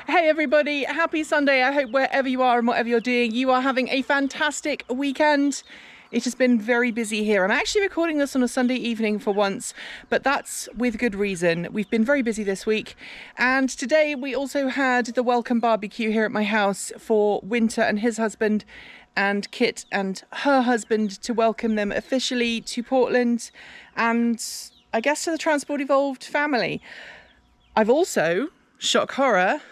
Hey everybody, happy Sunday. I hope wherever you are and whatever you're doing, you are having a fantastic weekend. It has been very busy here. I'm actually recording this on a Sunday evening for once, but that's with good reason. We've been very busy this week, and today we also had the welcome barbecue here at my house for Winter and his husband and Kit and her husband, to welcome them officially to Portland and I guess to the Transport Evolved family. I've also, shock horror,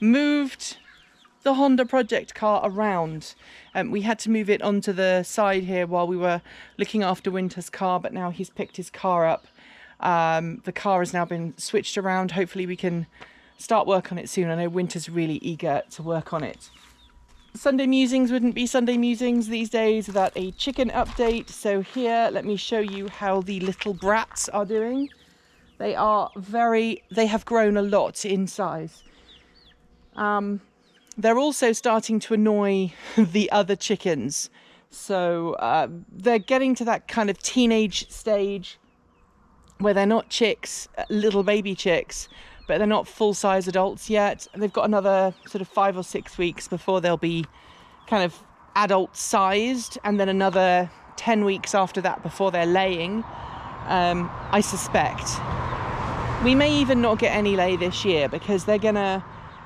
moved the Honda project car around. We had to move it onto the side here while we were looking after Winter's car, but now he's picked his car up. The car has now been switched around. Hopefully we can start work on it soon. I know Winter's really eager to work on it. Sunday musings wouldn't be Sunday musings these days without a chicken update. So here, let me show you how the little brats are doing. They have grown a lot in size. They're also starting to annoy the other chickens. So they're getting to that kind of teenage stage where they're not chicks, little baby chicks, but they're not full-size adults yet. They've got another sort of 5 or 6 weeks before they'll be kind of adult-sized, and then another 10 weeks after that before they're laying, I suspect. We may even not get any lay this year because they're gonna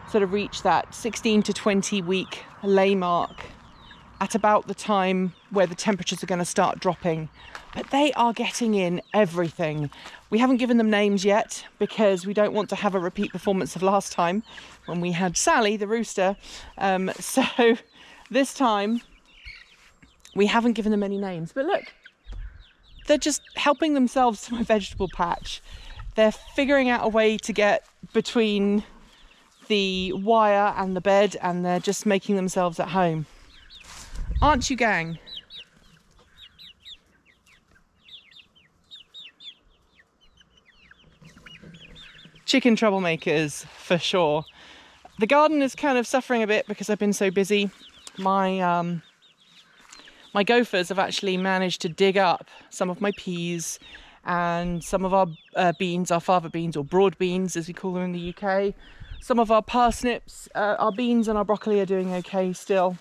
sort of reach that 16 to 20 week lay mark at about the time where the temperatures are going to start dropping. But they are getting in everything. We haven't given them names yet because we don't want to have a repeat performance of last time when we had Sally, the rooster. So this time we haven't given them any names. But look, they're just helping themselves to my vegetable patch. They're figuring out a way to get between the wire and the bed, and they're just making themselves at home. Aren't you, gang? Chicken troublemakers, for sure. The garden is kind of suffering a bit because I've been so busy. My gophers have actually managed to dig up some of my peas and some of our beans, our fava beans, or broad beans as we call them in the UK. Some of our parsnips, our beans and our broccoli are doing okay still.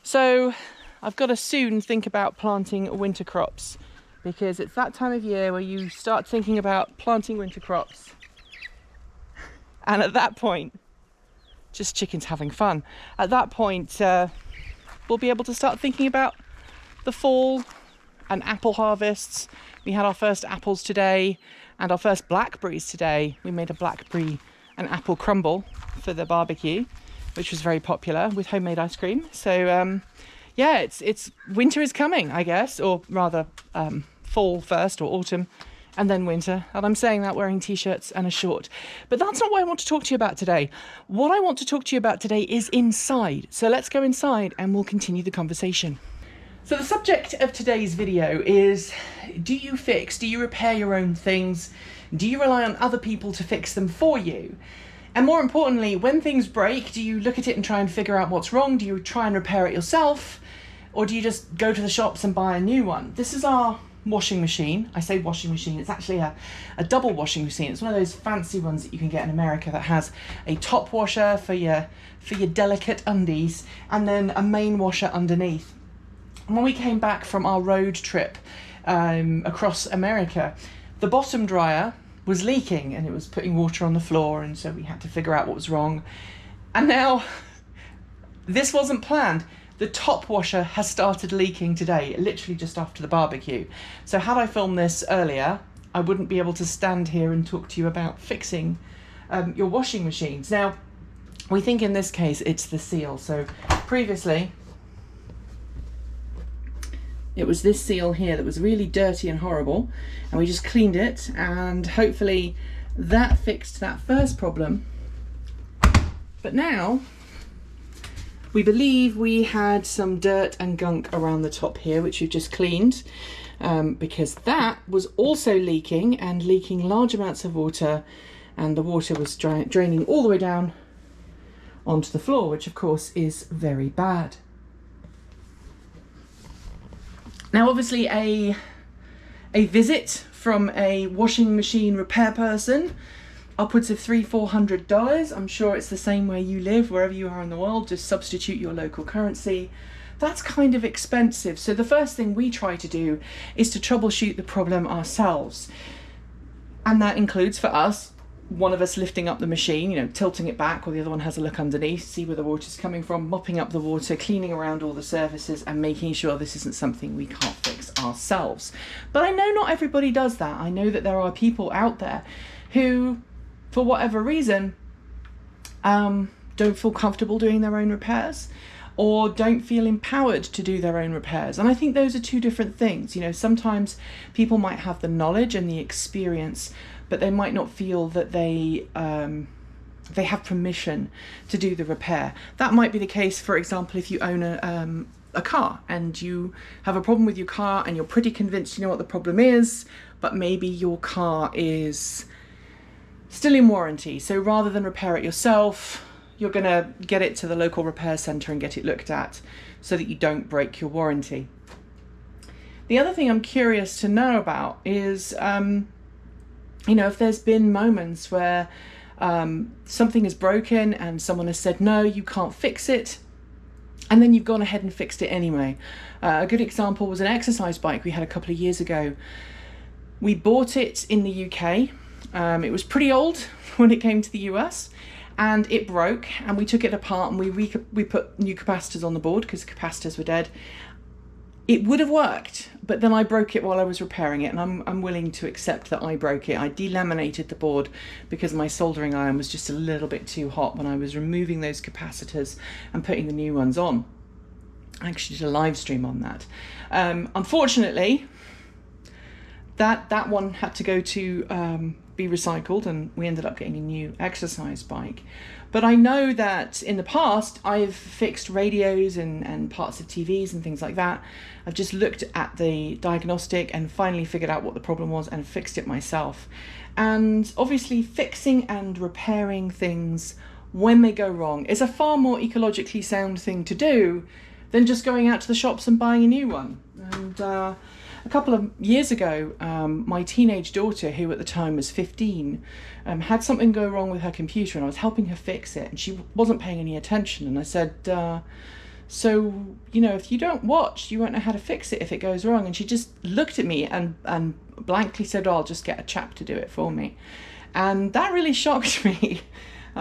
So I've got to soon think about planting winter crops, because it's that time of year where you start thinking about planting winter crops. And at that point, just chickens having fun. At that point, we'll be able to start thinking about the fall and apple harvests. We had our first apples today and our first blackberries today. We made a blackberry and apple crumble for the barbecue, which was very popular with homemade ice cream. So yeah, it's winter is coming, I guess, or rather fall first, or autumn and then winter. And I'm saying that wearing t-shirts and a short. But that's not what I want to talk to you about today. What I want to talk to you about today is inside. So let's go inside and we'll continue the conversation. So the subject of today's video is, do you repair your own things? Do you rely on other people to fix them for you? And more importantly, when things break, do you look at it and try and figure out what's wrong? Do you try and repair it yourself? Or do you just go to the shops and buy a new one? This is our washing machine. I say washing machine, it's actually a double washing machine. It's one of those fancy ones that you can get in America that has a top washer for your delicate undies and then a main washer underneath. When we came back from our road trip across America, the bottom dryer was leaking and it was putting water on the floor, and so we had to figure out what was wrong. And now, this wasn't planned. The top washer has started leaking today, literally just after the barbecue. So had I filmed this earlier, I wouldn't be able to stand here and talk to you about fixing your washing machines. Now, we think in this case it's the seal. So previously, it was this seal here that was really dirty and horrible, and we just cleaned it, and hopefully that fixed that first problem. But now, we believe we had some dirt and gunk around the top here, which we've just cleaned, because that was also leaking and leaking large amounts of water, and the water was draining all the way down onto the floor, which of course is very bad. Now, obviously, a visit from a washing machine repair person upwards of $300-400. I'm sure it's the same where you live, wherever you are in the world. Just substitute your local currency. That's kind of expensive. So the first thing we try to do is to troubleshoot the problem ourselves. And that includes, for us, one of us lifting up the machine, you know, tilting it back, while the other one has a look underneath, see where the water's coming from, mopping up the water, cleaning around all the surfaces, and making sure this isn't something we can't fix ourselves. But I know not everybody does that. I know that there are people out there who, for whatever reason, don't feel comfortable doing their own repairs, or don't feel empowered to do their own repairs. And I think those are two different things. You know, sometimes people might have the knowledge and the experience, but they might not feel that they have permission to do the repair. That might be the case, for example, if you own a car and you have a problem with your car and you're pretty convinced you know what the problem is, but maybe your car is still in warranty. So rather than repair it yourself, you're gonna get it to the local repair centre and get it looked at so that you don't break your warranty. The other thing I'm curious to know about is, you know, if there's been moments where something is broken and someone has said, no, you can't fix it, and then you've gone ahead and fixed it anyway. A good example was an exercise bike we had a couple of years ago. We bought it in the UK. It was pretty old when it came to the US, and it broke, and we took it apart and we put new capacitors on the board because the capacitors were dead. It would have worked, but then I broke it while I was repairing it, and I'm willing to accept that I broke it. I delaminated the board because my soldering iron was just a little bit too hot when I was removing those capacitors and putting the new ones on. I actually did a live stream on that. Unfortunately, that one had to go to be recycled, and we ended up getting a new exercise bike. But I know that in the past I've fixed radios and parts of TVs and things like that. I've just looked at the diagnostic and finally figured out what the problem was and fixed it myself. And obviously fixing and repairing things when they go wrong is a far more ecologically sound thing to do than just going out to the shops and buying a new one. And a couple of years ago, my teenage daughter, who at the time was 15, had something go wrong with her computer, and I was helping her fix it, and she wasn't paying any attention. And I said, so, you know, if you don't watch, you won't know how to fix it if it goes wrong. And she just looked at me and blankly said, oh, I'll just get a chap to do it for me. And that really shocked me.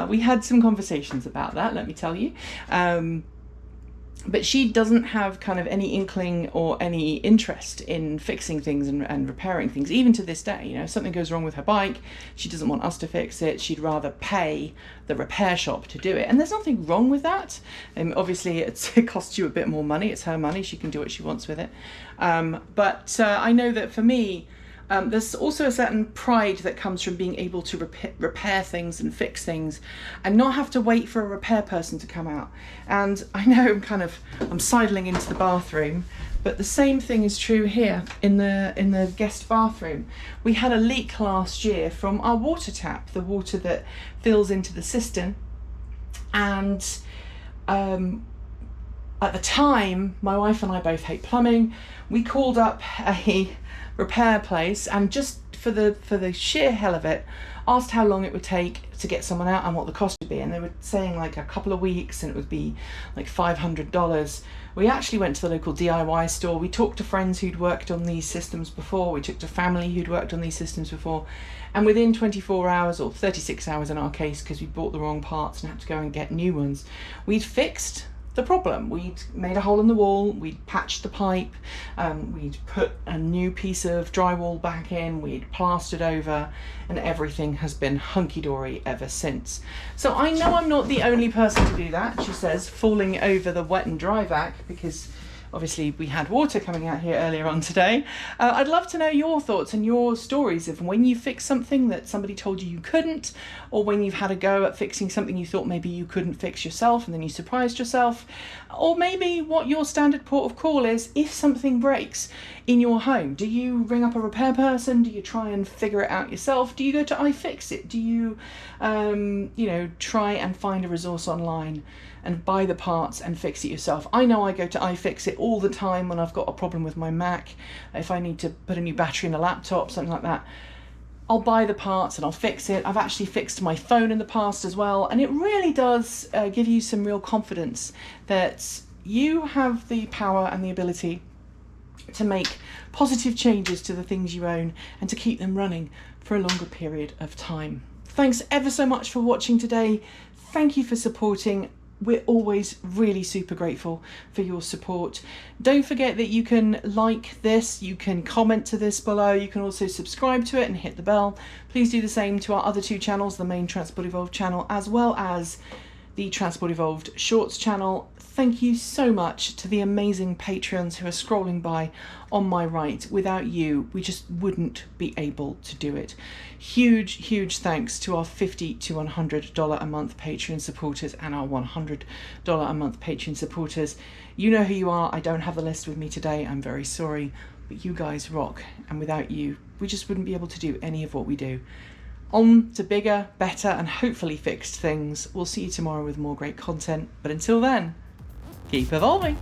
We had some conversations about that, let me tell you. But she doesn't have kind of any inkling or any interest in fixing things and repairing things, even to this day. You know, if something goes wrong with her bike, she doesn't want us to fix it. She'd rather pay the repair shop to do it. And there's nothing wrong with that. Obviously, it costs you a bit more money. It's her money. She can do what she wants with it. But I know that for me, there's also a certain pride that comes from being able to repair things and fix things and not have to wait for a repair person to come out. And I know I'm sidling into the bathroom, but the same thing is true here in the guest bathroom. We had a leak last year from our water tap, the water that fills into the cistern. And at the time, my wife and I both hate plumbing. We called up a repair place and just for the sheer hell of it asked how long it would take to get someone out and what the cost would be, and they were saying like a couple of weeks and it would be like $500. We actually went to the local DIY store. We talked to friends who'd worked on these systems before. We talked to family who'd worked on these systems before, and within 24 hours, or 36 hours in our case, because we bought the wrong parts and had to go and get new ones, we'd fixed the problem. We'd made a hole in the wall, we'd patched the pipe, we'd put a new piece of drywall back in, we'd plastered over, and everything has been hunky-dory ever since. So I know I'm not the only person to do that, she says, falling over the wet and dry vac, because obviously we had water coming out here earlier on today. I'd love to know your thoughts and your stories of when you fixed something that somebody told you couldn't, or when you've had a go at fixing something you thought maybe you couldn't fix yourself and then you surprised yourself, or maybe what your standard port of call is if something breaks in your home. Do you ring up a repair person? Do you try and figure it out yourself? Do you go to iFixit? Do you, try and find a resource online and buy the parts and fix it yourself? I know I go to iFixit all the time when I've got a problem with my Mac, if I need to put a new battery in a laptop, something like that. I'll buy the parts and I'll fix it. I've actually fixed my phone in the past as well, and it really does give you some real confidence that you have the power and the ability to make positive changes to the things you own and to keep them running for a longer period of time. Thanks ever so much for watching today. Thank you for supporting. We're always really super grateful for your support. Don't forget that you can like this, you can comment to this below, you can also subscribe to it and hit the bell. Please do the same to our other two channels, the main Transport Evolved channel as well as the Transport Evolved Shorts channel. Thank you so much to the amazing Patreons who are scrolling by on my right. Without you, we just wouldn't be able to do it. Huge thanks to our $50 to $100 a month Patreon supporters and our $100 a month Patreon supporters. You know who you are. I don't have the list with me today. I'm very sorry, but you guys rock. And without you, we just wouldn't be able to do any of what we do. On to bigger, better, and hopefully fixed things. We'll see you tomorrow with more great content. But until then, keep evolving.